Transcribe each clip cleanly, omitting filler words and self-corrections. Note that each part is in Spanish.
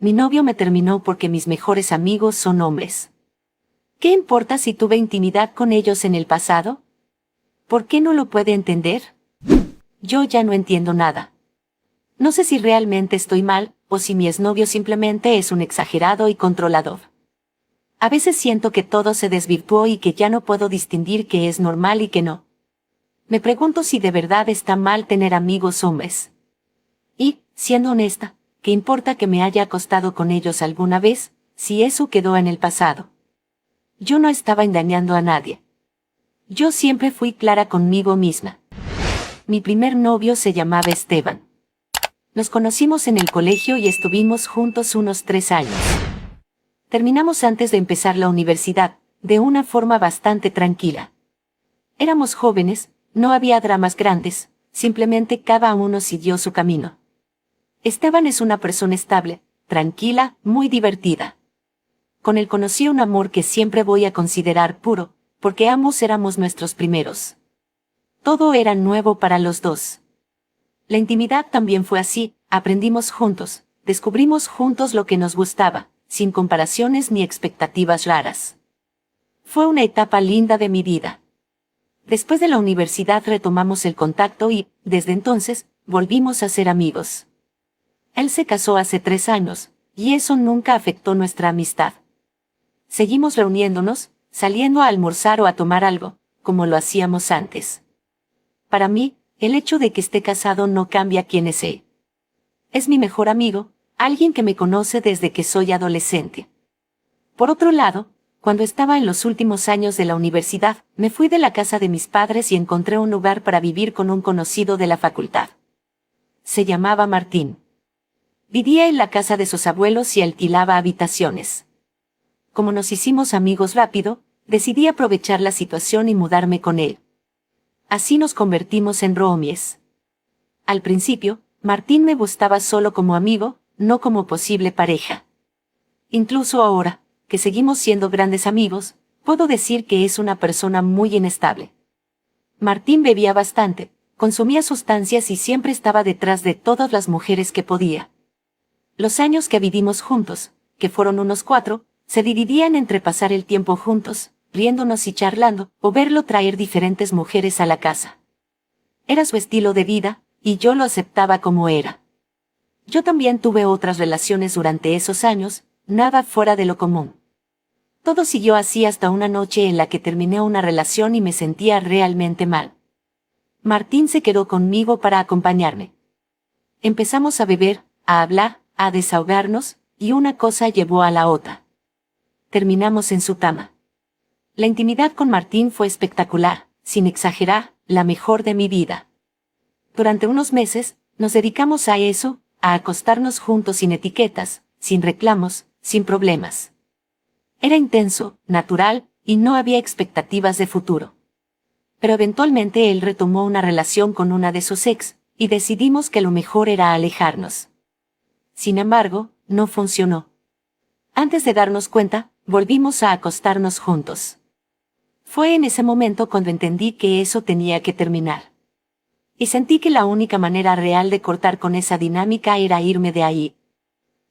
Mi novio me terminó porque mis mejores amigos son hombres. ¿Qué importa si tuve intimidad con ellos en el pasado? ¿Por qué no lo puede entender? Yo ya no entiendo nada. No sé si realmente estoy mal, o si mi exnovio simplemente es un exagerado y controlador. A veces siento que todo se desvirtuó y que ya no puedo distinguir qué es normal y qué no. Me pregunto si de verdad está mal tener amigos hombres. Y, siendo honesta, ¿qué importa que me haya acostado con ellos alguna vez, si eso quedó en el pasado? Yo no estaba engañando a nadie. Yo siempre fui clara conmigo misma. Mi primer novio se llamaba Esteban. Nos conocimos en el colegio y estuvimos juntos unos 3 años. Terminamos antes de empezar la universidad, de una forma bastante tranquila. Éramos jóvenes, no había dramas grandes, simplemente cada uno siguió su camino. Esteban es una persona estable, tranquila, muy divertida. Con él conocí un amor que siempre voy a considerar puro, porque ambos éramos nuestros primeros. Todo era nuevo para los dos. La intimidad también fue así, aprendimos juntos, descubrimos juntos lo que nos gustaba, sin comparaciones ni expectativas raras. Fue una etapa linda de mi vida. Después de la universidad retomamos el contacto y, desde entonces, volvimos a ser amigos. Él se casó hace 3 años, y eso nunca afectó nuestra amistad. Seguimos reuniéndonos, saliendo a almorzar o a tomar algo, como lo hacíamos antes. Para mí, el hecho de que esté casado no cambia quién es él. Es mi mejor amigo, alguien que me conoce desde que soy adolescente. Por otro lado, cuando estaba en los últimos años de la universidad, me fui de la casa de mis padres y encontré un lugar para vivir con un conocido de la facultad. Se llamaba Martín. Vivía en la casa de sus abuelos y alquilaba habitaciones. Como nos hicimos amigos rápido, decidí aprovechar la situación y mudarme con él. Así nos convertimos en roomies. Al principio, Martín me gustaba solo como amigo, no como posible pareja. Incluso ahora, que seguimos siendo grandes amigos, puedo decir que es una persona muy inestable. Martín bebía bastante, consumía sustancias y siempre estaba detrás de todas las mujeres que podía. Los años que vivimos juntos, que fueron unos 4, se dividían entre pasar el tiempo juntos, riéndonos y charlando, o verlo traer diferentes mujeres a la casa. Era su estilo de vida, y yo lo aceptaba como era. Yo también tuve otras relaciones durante esos años, nada fuera de lo común. Todo siguió así hasta una noche en la que terminé una relación y me sentía realmente mal. Martín se quedó conmigo para acompañarme. Empezamos a beber, a hablar, a desahogarnos, y una cosa llevó a la otra. Terminamos en su cama. La intimidad con Martín fue espectacular, sin exagerar, la mejor de mi vida. Durante unos meses, nos dedicamos a eso, a acostarnos juntos sin etiquetas, sin reclamos, sin problemas. Era intenso, natural, y no había expectativas de futuro. Pero eventualmente él retomó una relación con una de sus ex, y decidimos que lo mejor era alejarnos. Sin embargo, no funcionó. Antes de darnos cuenta, volvimos a acostarnos juntos. Fue en ese momento cuando entendí que eso tenía que terminar. Y sentí que la única manera real de cortar con esa dinámica era irme de ahí.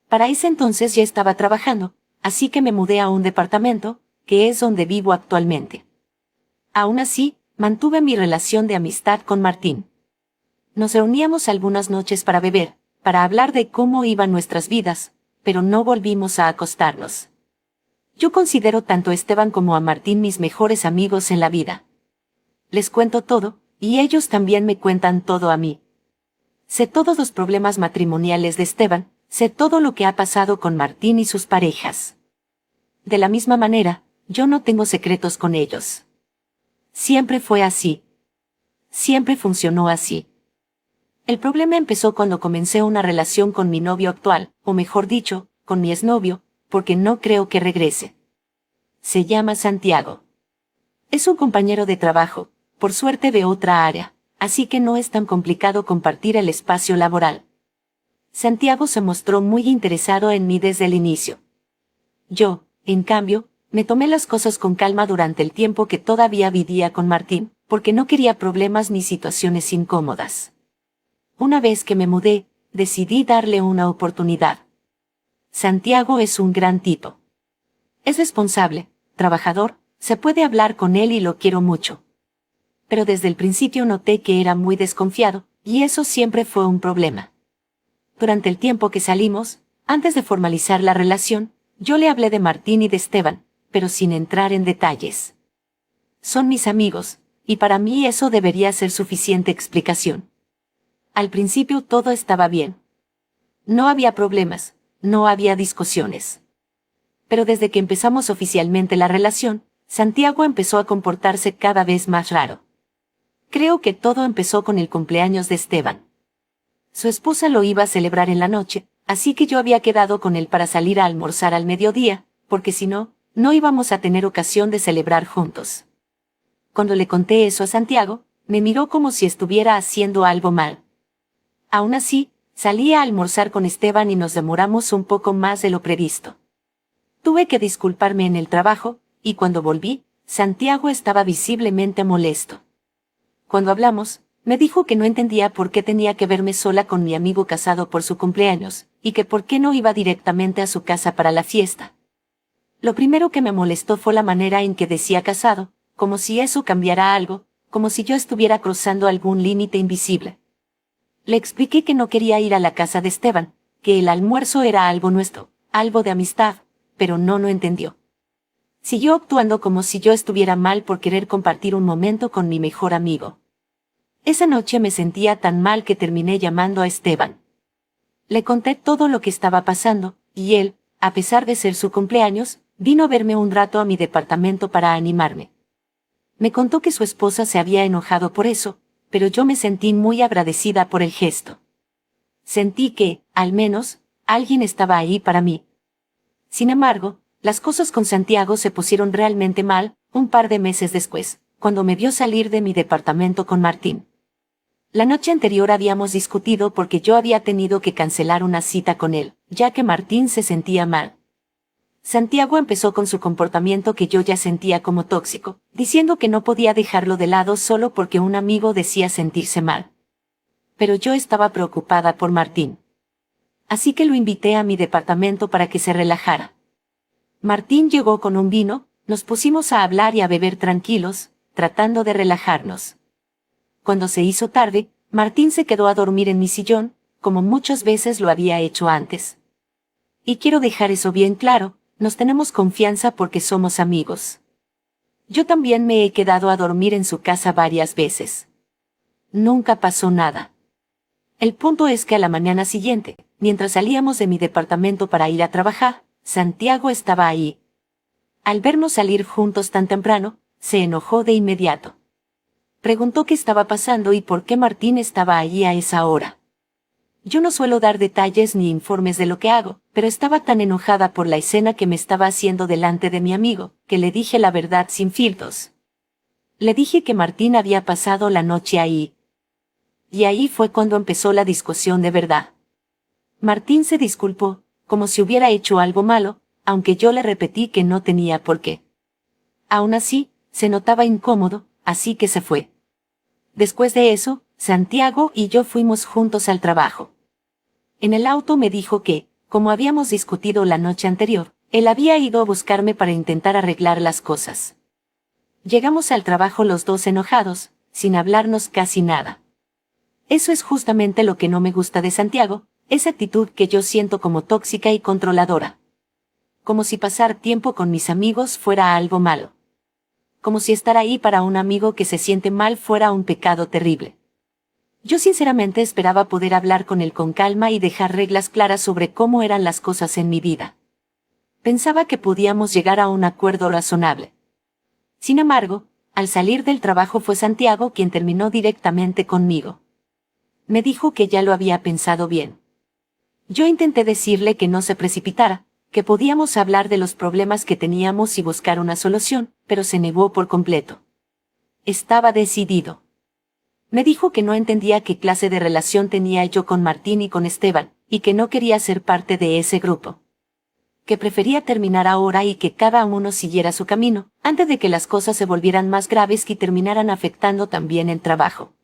Para ese entonces ya estaba trabajando, así que me mudé a un departamento, que es donde vivo actualmente. Aún así, mantuve mi relación de amistad con Martín. Nos reuníamos algunas noches para beber, para hablar de cómo iban nuestras vidas, pero no volvimos a acostarnos. Yo considero tanto a Esteban como a Martín mis mejores amigos en la vida. Les cuento todo, y ellos también me cuentan todo a mí. Sé todos los problemas matrimoniales de Esteban, sé todo lo que ha pasado con Martín y sus parejas. De la misma manera, yo no tengo secretos con ellos. Siempre fue así. Siempre funcionó así. El problema empezó cuando comencé una relación con mi novio actual, o mejor dicho, con mi exnovio, porque no creo que regrese. Se llama Santiago. Es un compañero de trabajo, por suerte de otra área, así que no es tan complicado compartir el espacio laboral. Santiago se mostró muy interesado en mí desde el inicio. Yo, en cambio, me tomé las cosas con calma durante el tiempo que todavía vivía con Martín, porque no quería problemas ni situaciones incómodas. Una vez que me mudé, decidí darle una oportunidad. Santiago es un gran tipo. Es responsable, trabajador, se puede hablar con él y lo quiero mucho. Pero desde el principio noté que era muy desconfiado, y eso siempre fue un problema. Durante el tiempo que salimos, antes de formalizar la relación, yo le hablé de Martín y de Esteban, pero sin entrar en detalles. Son mis amigos, y para mí eso debería ser suficiente explicación. Al principio todo estaba bien. No había problemas, no había discusiones. Pero desde que empezamos oficialmente la relación, Santiago empezó a comportarse cada vez más raro. Creo que todo empezó con el cumpleaños de Esteban. Su esposa lo iba a celebrar en la noche, así que yo había quedado con él para salir a almorzar al mediodía, porque si no, no íbamos a tener ocasión de celebrar juntos. Cuando le conté eso a Santiago, me miró como si estuviera haciendo algo mal. Aún así, salí a almorzar con Esteban y nos demoramos un poco más de lo previsto. Tuve que disculparme en el trabajo, y cuando volví, Santiago estaba visiblemente molesto. Cuando hablamos, me dijo que no entendía por qué tenía que verme sola con mi amigo casado por su cumpleaños, y que por qué no iba directamente a su casa para la fiesta. Lo primero que me molestó fue la manera en que decía casado, como si eso cambiara algo, como si yo estuviera cruzando algún límite invisible. Le expliqué que no quería ir a la casa de Esteban, que el almuerzo era algo nuestro, algo de amistad, pero no entendió. Siguió actuando como si yo estuviera mal por querer compartir un momento con mi mejor amigo. Esa noche me sentía tan mal que terminé llamando a Esteban. Le conté todo lo que estaba pasando, y él, a pesar de ser su cumpleaños, vino a verme un rato a mi departamento para animarme. Me contó que su esposa se había enojado por eso, pero yo me sentí muy agradecida por el gesto. Sentí que, al menos, alguien estaba ahí para mí. Sin embargo, las cosas con Santiago se pusieron realmente mal, un par de meses después, cuando me vio salir de mi departamento con Martín. La noche anterior habíamos discutido porque yo había tenido que cancelar una cita con él, ya que Martín se sentía mal. Santiago empezó con su comportamiento que yo ya sentía como tóxico, diciendo que no podía dejarlo de lado solo porque un amigo decía sentirse mal. Pero yo estaba preocupada por Martín. Así que lo invité a mi departamento para que se relajara. Martín llegó con un vino, nos pusimos a hablar y a beber tranquilos, tratando de relajarnos. Cuando se hizo tarde, Martín se quedó a dormir en mi sillón, como muchas veces lo había hecho antes. Y quiero dejar eso bien claro, nos tenemos confianza porque somos amigos. Yo también me he quedado a dormir en su casa varias veces. Nunca pasó nada. El punto es que a la mañana siguiente, mientras salíamos de mi departamento para ir a trabajar, Santiago estaba ahí. Al vernos salir juntos tan temprano, se enojó de inmediato. Preguntó qué estaba pasando y por qué Martín estaba allí a esa hora. Yo no suelo dar detalles ni informes de lo que hago, pero estaba tan enojada por la escena que me estaba haciendo delante de mi amigo, que le dije la verdad sin filtros. Le dije que Martín había pasado la noche ahí. Y ahí fue cuando empezó la discusión de verdad. Martín se disculpó, como si hubiera hecho algo malo, aunque yo le repetí que no tenía por qué. Aún así, se notaba incómodo, así que se fue. Después de eso, Santiago y yo fuimos juntos al trabajo. En el auto me dijo que, como habíamos discutido la noche anterior, él había ido a buscarme para intentar arreglar las cosas. Llegamos al trabajo los dos enojados, sin hablarnos casi nada. Eso es justamente lo que no me gusta de Santiago, esa actitud que yo siento como tóxica y controladora. Como si pasar tiempo con mis amigos fuera algo malo. Como si estar ahí para un amigo que se siente mal fuera un pecado terrible. Yo sinceramente esperaba poder hablar con él con calma y dejar reglas claras sobre cómo eran las cosas en mi vida. Pensaba que podíamos llegar a un acuerdo razonable. Sin embargo, al salir del trabajo fue Santiago quien terminó directamente conmigo. Me dijo que ya lo había pensado bien. Yo intenté decirle que no se precipitara, que podíamos hablar de los problemas que teníamos y buscar una solución, pero se negó por completo. Estaba decidido. Me dijo que no entendía qué clase de relación tenía yo con Martín y con Esteban, y que no quería ser parte de ese grupo. Que prefería terminar ahora y que cada uno siguiera su camino, antes de que las cosas se volvieran más graves y terminaran afectando también el trabajo.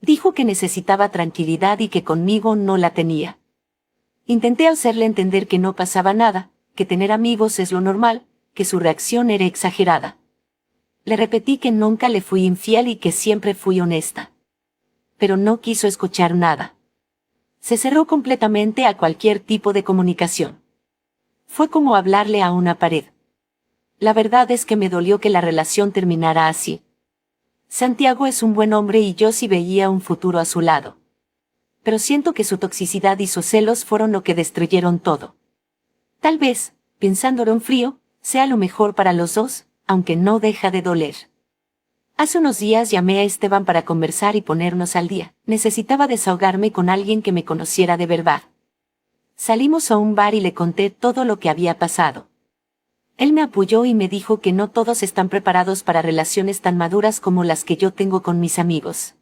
Dijo que necesitaba tranquilidad y que conmigo no la tenía. Intenté hacerle entender que no pasaba nada, que tener amigos es lo normal, que su reacción era exagerada. Le repetí que nunca le fui infiel y que siempre fui honesta. Pero no quiso escuchar nada. Se cerró completamente a cualquier tipo de comunicación. Fue como hablarle a una pared. La verdad es que me dolió que la relación terminara así. Santiago es un buen hombre y yo sí veía un futuro a su lado. Pero siento que su toxicidad y sus celos fueron lo que destruyeron todo. Tal vez, pensándolo en frío, sea lo mejor para los dos, aunque no deja de doler. Hace unos días llamé a Esteban para conversar y ponernos al día. Necesitaba desahogarme con alguien que me conociera de verdad. Salimos a un bar y le conté todo lo que había pasado. Él me apoyó y me dijo que no todos están preparados para relaciones tan maduras como las que yo tengo con mis amigos.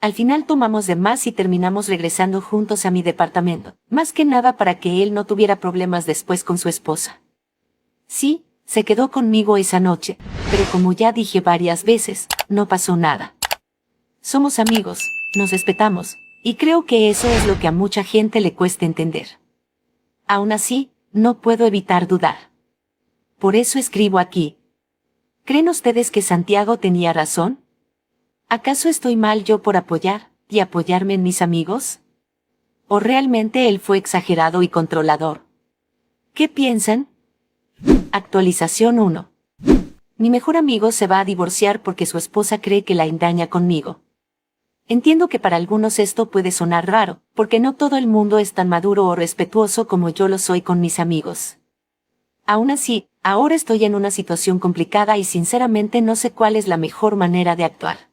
Al final tomamos de más y terminamos regresando juntos a mi departamento, más que nada para que él no tuviera problemas después con su esposa. Sí, se quedó conmigo esa noche, pero como ya dije varias veces, no pasó nada. Somos amigos, nos respetamos, y creo que eso es lo que a mucha gente le cuesta entender. Aún así, no puedo evitar dudar. Por eso escribo aquí. ¿Creen ustedes que Santiago tenía razón? ¿Acaso estoy mal yo por apoyar y apoyarme en mis amigos? ¿O realmente él fue exagerado y controlador? ¿Qué piensan? Actualización 1. Mi mejor amigo se va a divorciar porque su esposa cree que la engaña conmigo. Entiendo que para algunos esto puede sonar raro, porque no todo el mundo es tan maduro o respetuoso como yo lo soy con mis amigos. Aún así, ahora estoy en una situación complicada y sinceramente no sé cuál es la mejor manera de actuar.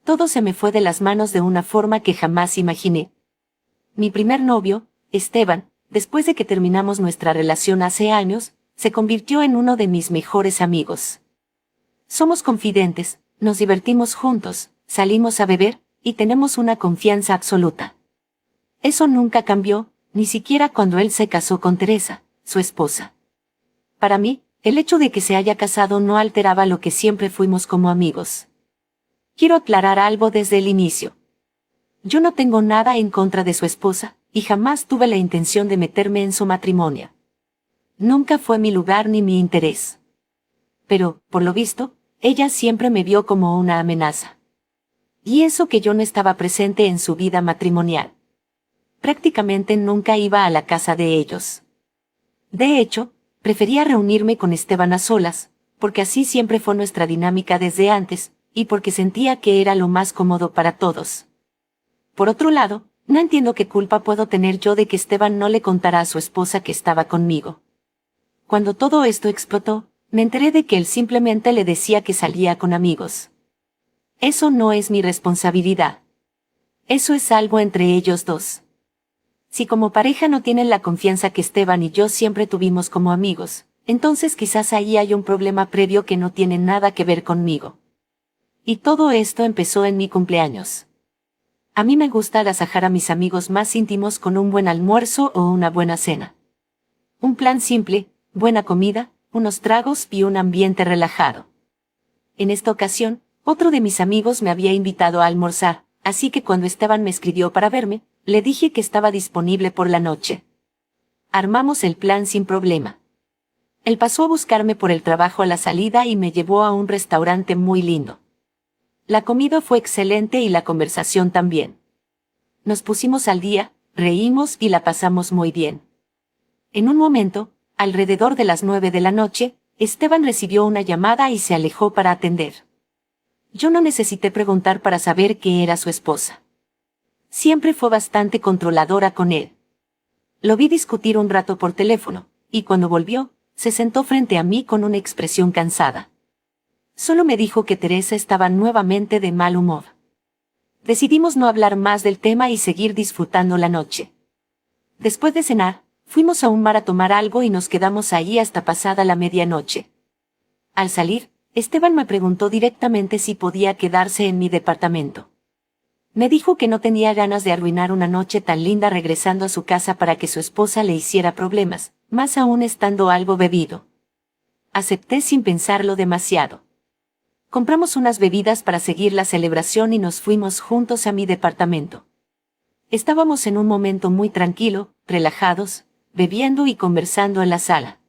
Todo se me fue de las manos de una forma que jamás imaginé. Mi primer novio, Esteban, después de que terminamos nuestra relación hace años, se convirtió en uno de mis mejores amigos. Somos confidentes, nos divertimos juntos, salimos a beber, y tenemos una confianza absoluta. Eso nunca cambió, ni siquiera cuando él se casó con Teresa, su esposa. Para mí, el hecho de que se haya casado no alteraba lo que siempre fuimos como amigos. Quiero aclarar algo desde el inicio. Yo no tengo nada en contra de su esposa, y jamás tuve la intención de meterme en su matrimonio. Nunca fue mi lugar ni mi interés. Pero, por lo visto, ella siempre me vio como una amenaza. Y eso que yo no estaba presente en su vida matrimonial. Prácticamente nunca iba a la casa de ellos. De hecho, prefería reunirme con Esteban a solas, porque así siempre fue nuestra dinámica desde antes, y porque sentía que era lo más cómodo para todos. Por otro lado, no entiendo qué culpa puedo tener yo de que Esteban no le contara a su esposa que estaba conmigo. Cuando todo esto explotó, me enteré de que él simplemente le decía que salía con amigos. Eso no es mi responsabilidad. Eso es algo entre ellos dos. Si como pareja no tienen la confianza que Esteban y yo siempre tuvimos como amigos, entonces quizás ahí hay un problema previo que no tiene nada que ver conmigo. Y todo esto empezó en mi cumpleaños. A mí me gusta agasajar a mis amigos más íntimos con un buen almuerzo o una buena cena. Un plan simple, buena comida, unos tragos y un ambiente relajado. En esta ocasión, otro de mis amigos me había invitado a almorzar, así que cuando Esteban me escribió para verme, le dije que estaba disponible por la noche. Armamos el plan sin problema. Él pasó a buscarme por el trabajo a la salida y me llevó a un restaurante muy lindo. La comida fue excelente y la conversación también. Nos pusimos al día, reímos y la pasamos muy bien. En un momento, alrededor de las 9 de la noche, Esteban recibió una llamada y se alejó para atender. Yo no necesité preguntar para saber que era su esposa. Siempre fue bastante controladora con él. Lo vi discutir un rato por teléfono, y cuando volvió, se sentó frente a mí con una expresión cansada. Solo me dijo que Teresa estaba nuevamente de mal humor. Decidimos no hablar más del tema y seguir disfrutando la noche. Después de cenar, fuimos a un bar a tomar algo y nos quedamos ahí hasta pasada la medianoche. Al salir, Esteban me preguntó directamente si podía quedarse en mi departamento. Me dijo que no tenía ganas de arruinar una noche tan linda regresando a su casa para que su esposa le hiciera problemas, más aún estando algo bebido. Acepté sin pensarlo demasiado. Compramos unas bebidas para seguir la celebración y nos fuimos juntos a mi departamento. Estábamos en un momento muy tranquilo, relajados, bebiendo y conversando en la sala.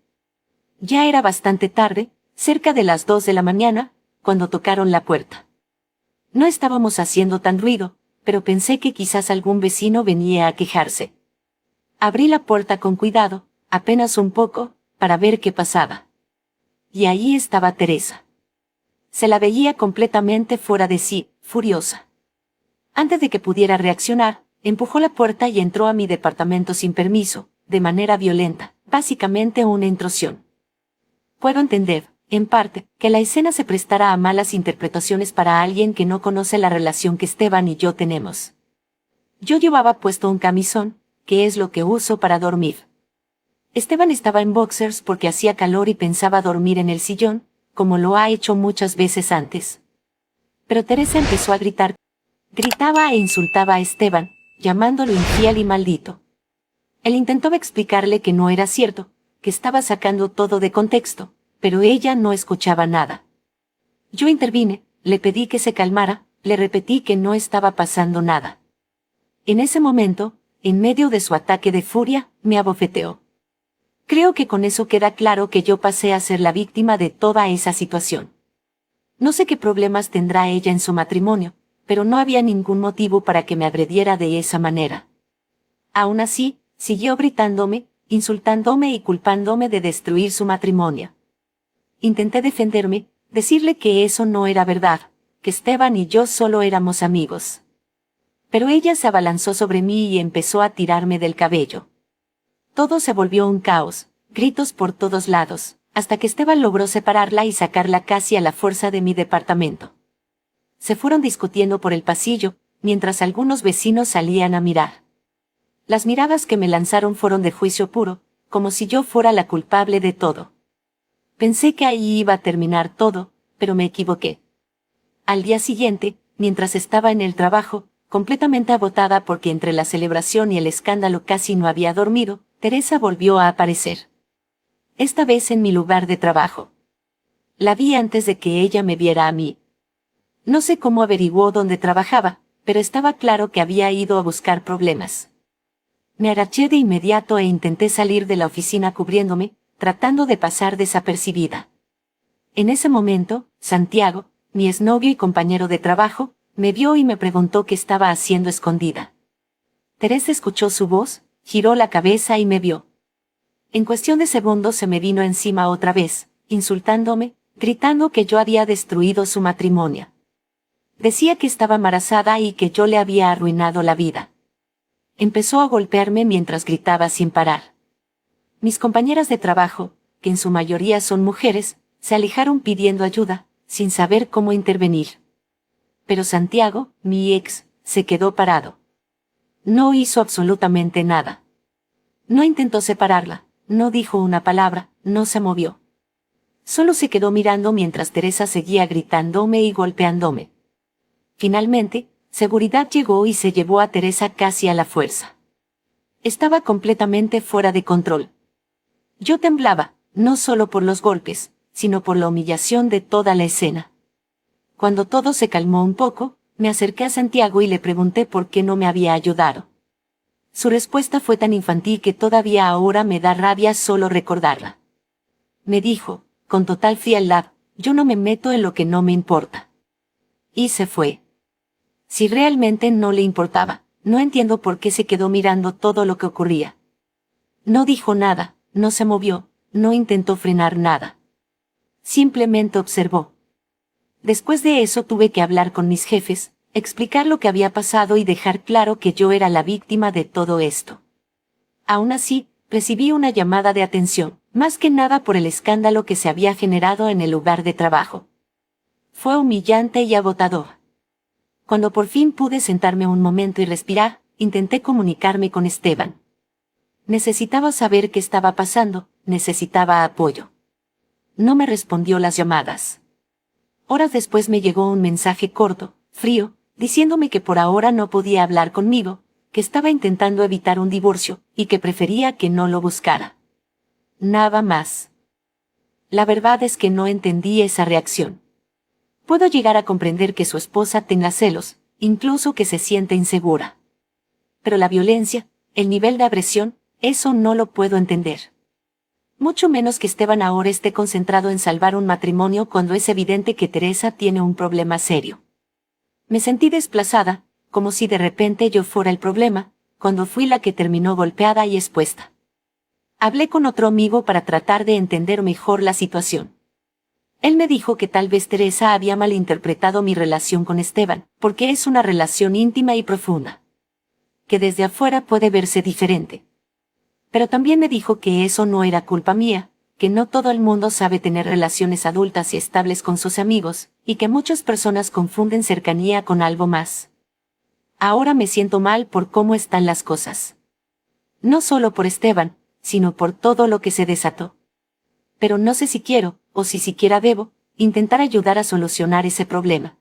Ya era bastante tarde, cerca de las 2 de la mañana, cuando tocaron la puerta. No estábamos haciendo tan ruido, pero pensé que quizás algún vecino venía a quejarse. Abrí la puerta con cuidado, apenas un poco, para ver qué pasaba. Y ahí estaba Teresa. Se la veía completamente fuera de sí, furiosa. Antes de que pudiera reaccionar, empujó la puerta y entró a mi departamento sin permiso, de manera violenta, básicamente una intrusión. Puedo entender, en parte, que la escena se prestara a malas interpretaciones para alguien que no conoce la relación que Esteban y yo tenemos. Yo llevaba puesto un camisón, que es lo que uso para dormir. Esteban estaba en boxers porque hacía calor y pensaba dormir en el sillón, como lo ha hecho muchas veces antes. Pero Teresa empezó a gritar. Gritaba e insultaba a Esteban, llamándolo infiel y maldito. Él intentó explicarle que no era cierto, que estaba sacando todo de contexto, pero ella no escuchaba nada. Yo intervine, le pedí que se calmara, le repetí que no estaba pasando nada. En ese momento, en medio de su ataque de furia, me abofeteó. Creo que con eso queda claro que yo pasé a ser la víctima de toda esa situación. No sé qué problemas tendrá ella en su matrimonio, pero no había ningún motivo para que me agrediera de esa manera. Aún así, siguió gritándome, insultándome y culpándome de destruir su matrimonio. Intenté defenderme, decirle que eso no era verdad, que Esteban y yo solo éramos amigos. Pero ella se abalanzó sobre mí y empezó a tirarme del cabello. Todo se volvió un caos, gritos por todos lados, hasta que Esteban logró separarla y sacarla casi a la fuerza de mi departamento. Se fueron discutiendo por el pasillo, mientras algunos vecinos salían a mirar. Las miradas que me lanzaron fueron de juicio puro, como si yo fuera la culpable de todo. Pensé que ahí iba a terminar todo, pero me equivoqué. Al día siguiente, mientras estaba en el trabajo, completamente agotada porque entre la celebración y el escándalo casi no había dormido, Teresa volvió a aparecer. Esta vez en mi lugar de trabajo. La vi antes de que ella me viera a mí. No sé cómo averiguó dónde trabajaba, pero estaba claro que había ido a buscar problemas. Me agaché de inmediato e intenté salir de la oficina cubriéndome, tratando de pasar desapercibida. En ese momento, Santiago, mi exnovio y compañero de trabajo, me vio y me preguntó qué estaba haciendo escondida. Teresa escuchó su voz, giró la cabeza y me vio. En cuestión de segundos se me vino encima otra vez, insultándome, gritando que yo había destruido su matrimonio. Decía que estaba embarazada y que yo le había arruinado la vida. Empezó a golpearme mientras gritaba sin parar. Mis compañeras de trabajo, que en su mayoría son mujeres, se alejaron pidiendo ayuda, sin saber cómo intervenir. Pero Santiago, mi ex, se quedó parado. No hizo absolutamente nada. No intentó separarla, no dijo una palabra, no se movió. Solo se quedó mirando mientras Teresa seguía gritándome y golpeándome. Finalmente, seguridad llegó y se llevó a Teresa casi a la fuerza. Estaba completamente fuera de control. Yo temblaba, no solo por los golpes, sino por la humillación de toda la escena. Cuando todo se calmó un poco, me acerqué a Santiago y le pregunté por qué no me había ayudado. Su respuesta fue tan infantil que todavía ahora me da rabia solo recordarla. Me dijo, con total frialdad, yo no me meto en lo que no me importa. Y se fue. Si realmente no le importaba, no entiendo por qué se quedó mirando todo lo que ocurría. No dijo nada, no se movió, no intentó frenar nada. Simplemente observó. Después de eso tuve que hablar con mis jefes, explicar lo que había pasado y dejar claro que yo era la víctima de todo esto. Aún así, recibí una llamada de atención, más que nada por el escándalo que se había generado en el lugar de trabajo. Fue humillante y agotador. Cuando por fin pude sentarme un momento y respirar, intenté comunicarme con Esteban. Necesitaba saber qué estaba pasando, necesitaba apoyo. No me respondió las llamadas. Horas después me llegó un mensaje corto, frío, diciéndome que por ahora no podía hablar conmigo, que estaba intentando evitar un divorcio, y que prefería que no lo buscara. Nada más. La verdad es que no entendí esa reacción. Puedo llegar a comprender que su esposa tenga celos, incluso que se sienta insegura. Pero la violencia, el nivel de agresión, eso no lo puedo entender. Mucho menos que Esteban ahora esté concentrado en salvar un matrimonio cuando es evidente que Teresa tiene un problema serio. Me sentí desplazada, como si de repente yo fuera el problema, cuando fui la que terminó golpeada y expuesta. Hablé con otro amigo para tratar de entender mejor la situación. Él me dijo que tal vez Teresa había malinterpretado mi relación con Esteban, porque es una relación íntima y profunda, que desde afuera puede verse diferente. Pero también me dijo que eso no era culpa mía, que no todo el mundo sabe tener relaciones adultas y estables con sus amigos, y que muchas personas confunden cercanía con algo más. Ahora me siento mal por cómo están las cosas. No solo por Esteban, sino por todo lo que se desató. Pero no sé si quiero, o si siquiera debo, intentar ayudar a solucionar ese problema.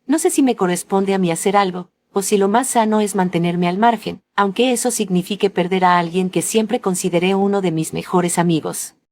No sé si me corresponde a mí hacer algo, o si lo más sano es mantenerme al margen, aunque eso signifique perder a alguien que siempre consideré uno de mis mejores amigos.